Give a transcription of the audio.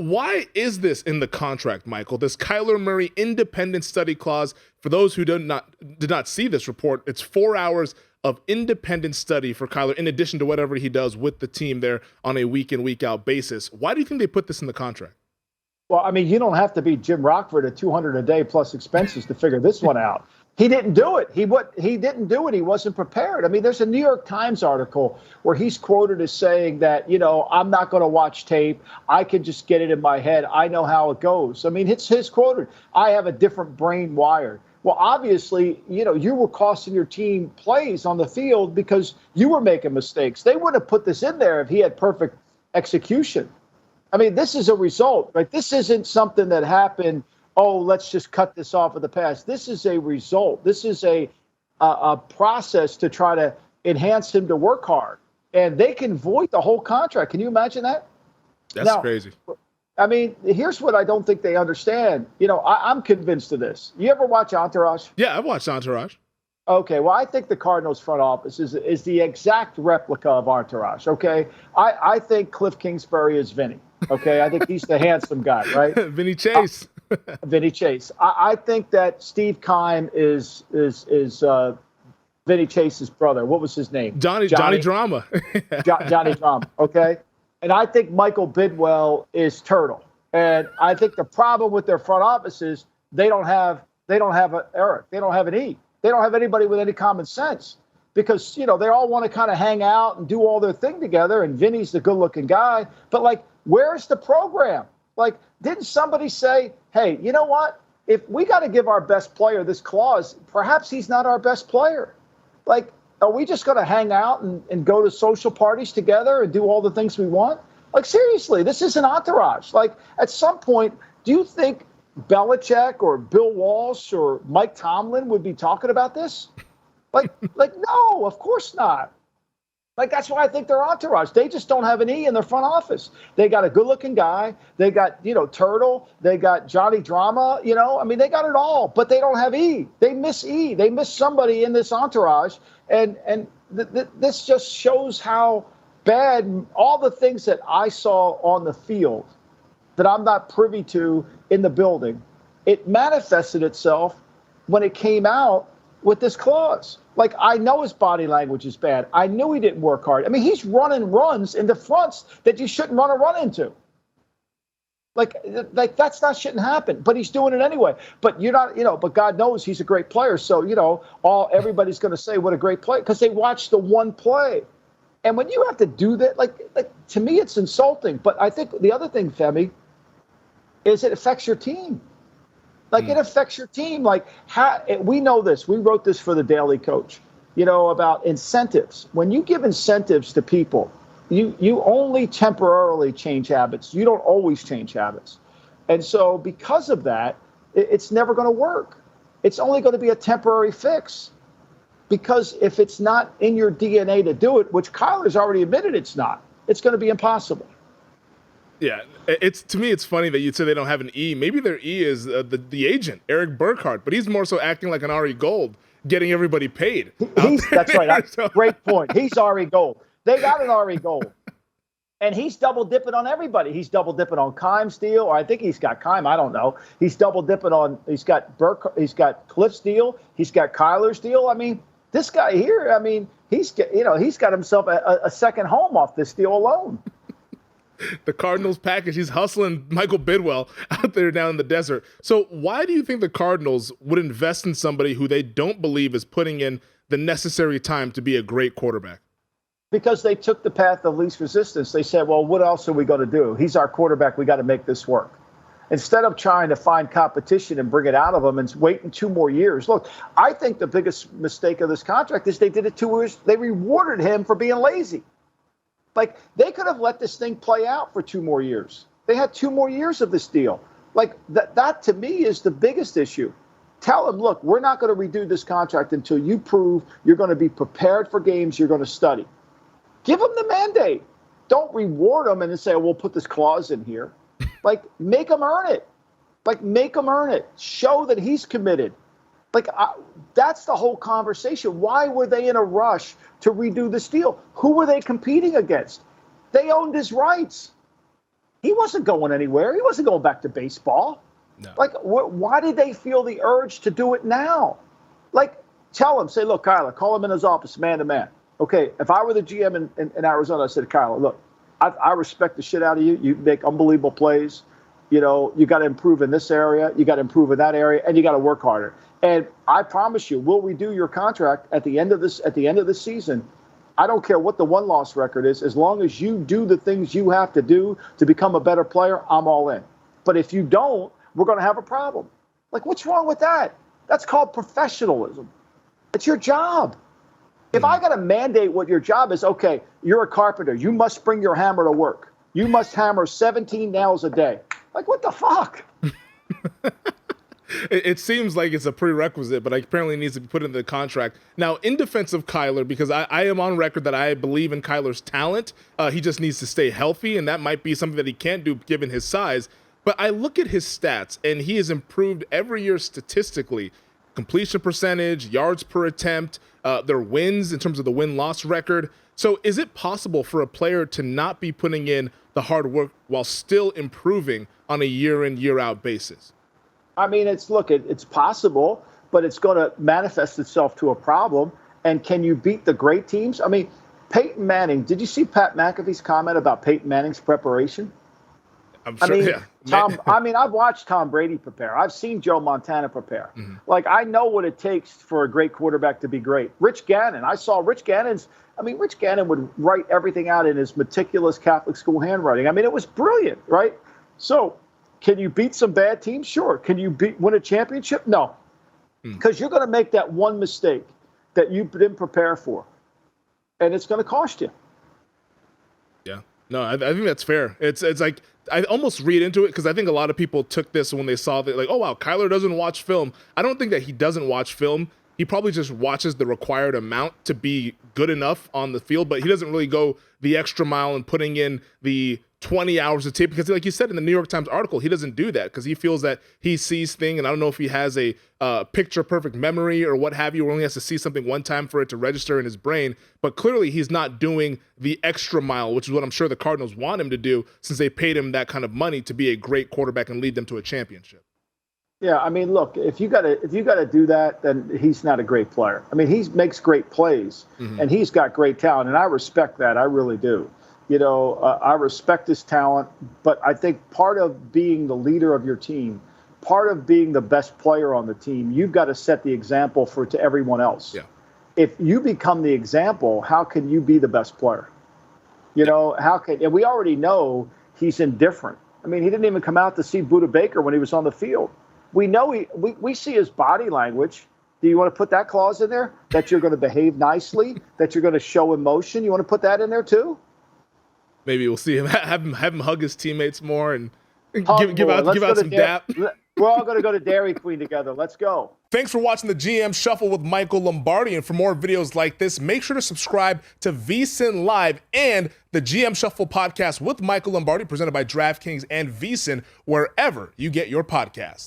why is this in the contract, Michael? This Kyler Murray independent study clause. For those who did not see this report, it's 4 hours of independent study for Kyler, in addition to whatever he does with the team there on a week in, week out basis. Why do you think they put this in the contract? Well, I mean, you don't have to be Jim Rockford at $200 a day plus expenses to figure this one out. He didn't do it. He didn't do it. He wasn't prepared. I mean, there's a New York Times article where he's quoted as saying that, I'm not going to watch tape. I can just get it in my head. I know how it goes. I mean, it's his quoted. I have a different brain wired. Well, obviously, you were costing your team plays on the field because you were making mistakes. They wouldn't have put this in there if he had perfect execution. I mean, this is a result, right? This isn't something that happened, let's just cut this off of the past. This is a result. This is a process to try to enhance him to work hard. And they can void the whole contract. Can you imagine that? That's crazy. I mean, here's what I don't think they understand. I'm convinced of this. You ever watch Entourage? Yeah, I've watched Entourage. Okay, well, I think the Cardinals front office is the exact replica of Entourage, okay? I think Cliff Kingsbury is Vinny, okay? I think he's the handsome guy, right? Vinny Chase. Vinny Chase. I think that Steve Keim is Vinny Chase's brother. What was his name? Johnny Drama. Johnny Drama, okay? And I think Michael Bidwell is Turtle. And I think the problem with their front office is they don't have an Eric. They don't have an E. They don't have anybody with any common sense because, they all want to kind of hang out and do all their thing together. And Vinny's the good looking guy. But where's the program? Didn't somebody say, hey, you know what? If we got to give our best player this clause, perhaps he's not our best player. Are we just going to hang out and go to social parties together and do all the things we want? Seriously, this is an Entourage. At some point, do you think Belichick or Bill Walsh or Mike Tomlin would be talking about this? No, of course not. That's why I think they're Entourage. They just don't have an E in their front office. They got a good-looking guy. They got, Turtle. They got Johnny Drama. I mean, they got it all, but they don't have E. They miss E. They miss somebody in this Entourage. And this just shows how bad all the things that I saw on the field that I'm not privy to in the building, it manifested itself when it came out with this clause. I know his body language is bad. I knew he didn't work hard. I mean, he's running runs into fronts that you shouldn't run into. Shouldn't happen, but he's doing it anyway. But you're not, but God knows he's a great player. So, everybody's going to say what a great player because they watched the one play. And when you have to do that, to me, it's insulting. But I think the other thing, Femi, is it affects your team. It affects your team. We know this. We wrote this for the Daily Coach, about incentives. When you give incentives to people, you only temporarily change habits. You don't always change habits. And so because of that, it's never going to work. It's only going to be a temporary fix. Because if it's not in your DNA to do it, which Kyler's already admitted it's not, it's going to be impossible. Yeah, to me, it's funny that you'd say they don't have an E. Maybe their E is the agent, Eric Burkhart, but he's more so acting like an Ari Gold, getting everybody paid. That's right. Great point. He's Ari Gold. They got an Ari Gold. And he's double dipping on everybody. He's double dipping on Keim's deal, or I think he's got Keim. I don't know. He's double dipping on. He's got Cliff's deal. He's got Kyler's deal. I mean, this guy here. I mean, he's got himself a second home off this deal alone. The Cardinals package. He's hustling Michael Bidwell out there down in the desert. So why do you think the Cardinals would invest in somebody who they don't believe is putting in the necessary time to be a great quarterback? Because they took the path of least resistance. They said, well, what else are we going to do? He's our quarterback. We got to make this work. Instead of trying to find competition and bring it out of him and waiting 2 more years. Look, I think the biggest mistake of this contract is they did it 2 years. They rewarded him for being lazy. They could have let this thing play out for 2 more years. They had 2 more years of this deal. That to me is the biggest issue. Tell them, look, we're not going to redo this contract until you prove you're going to be prepared for games you're going to study. Give them the mandate. Don't reward them and then say, we'll put this clause in here. Make them earn it. Make them earn it. Show that he's committed. That's the whole conversation. Why were they in a rush to redo this deal? Who were they competing against? They owned his rights. He wasn't going anywhere. He wasn't going back to baseball. No. Like, why did they feel the urge to do it now? Like, tell him, say, look, Kyler, call him in his office, man to man. Okay, if I were the GM in Arizona, I said, Kyler, look, I respect the shit out of you. You make unbelievable plays. You know, you got to improve in this area. You got to improve in that area, and you got to work harder. And I promise you, we'll redo your contract at the end of this season. I don't care what the one-loss record is. As long as you do the things you have to do to become a better player, I'm all in. But if you don't, we're going to have a problem. Like, what's wrong with that? That's called professionalism. It's your job. If I got to mandate what your job is, okay, you're a carpenter. You must bring your hammer to work. You must hammer 17 nails a day. Like, what the fuck? It seems like it's a prerequisite, but apparently it needs to be put into the contract. Now, in defense of Kyler, because I am on record that I believe in Kyler's talent, he just needs to stay healthy, and that might be something that he can't do given his size. But I look at his stats, and he has improved every year statistically. Completion percentage, yards per attempt, their wins in terms of the win-loss record. So is it possible for a player to not be putting in the hard work while still improving on a year-in, year-out basis? I mean, it's possible, but it's going to manifest itself to a problem. And can you beat the great teams? I mean, Peyton Manning, did you see Pat McAfee's comment about Peyton Manning's preparation? I'm sure, yeah. I've watched Tom Brady prepare. I've seen Joe Montana prepare. Mm-hmm. Like, I know what it takes for a great quarterback to be great. Rich Gannon, I saw Rich Gannon would write everything out in his meticulous Catholic school handwriting. I mean, it was brilliant, right? So, can you beat some bad teams? Sure. Can you win a championship? No. Because you're going to make that one mistake that you didn't prepare for, and it's going to cost you. Yeah. No, I think that's fair. It's like I almost read into it because I think a lot of people took this when they saw that, like, oh, wow, Kyler doesn't watch film. I don't think that he doesn't watch film. He probably just watches the required amount to be good enough on the field, but he doesn't really go the extra mile and putting in the 20 hours of tape because, like you said in the New York Times article, he doesn't do that because he feels that he sees things, and I don't know if he has a picture-perfect memory or what have you, or only has to see something one time for it to register in his brain, but clearly he's not doing the extra mile, which is what I'm sure the Cardinals want him to do since they paid him that kind of money to be a great quarterback and lead them to a championship. Yeah, I mean, look, if you got to do that, then he's not a great player. I mean, he makes great plays, and he's got great talent, and I respect that. I really do. You know, I respect his talent, but I think part of being the leader of your team, part of being the best player on the team, you've got to set the example to everyone else. Yeah. If you become the example, how can you be the best player? You know, and we already know he's indifferent. I mean, he didn't even come out to see Budda Baker when he was on the field. We know we see his body language. Do you want to put that clause in there? That you're going to behave nicely, that you're going to show emotion? You want to put that in there too? Maybe we'll see him have him hug his teammates more and give out some dap. We're all going to go to Dairy Queen together. Let's go. Thanks for watching the GM Shuffle with Michael Lombardi. And for more videos like this, make sure to subscribe to VSiN Live and the GM Shuffle podcast with Michael Lombardi, presented by DraftKings and VSiN, wherever you get your podcasts.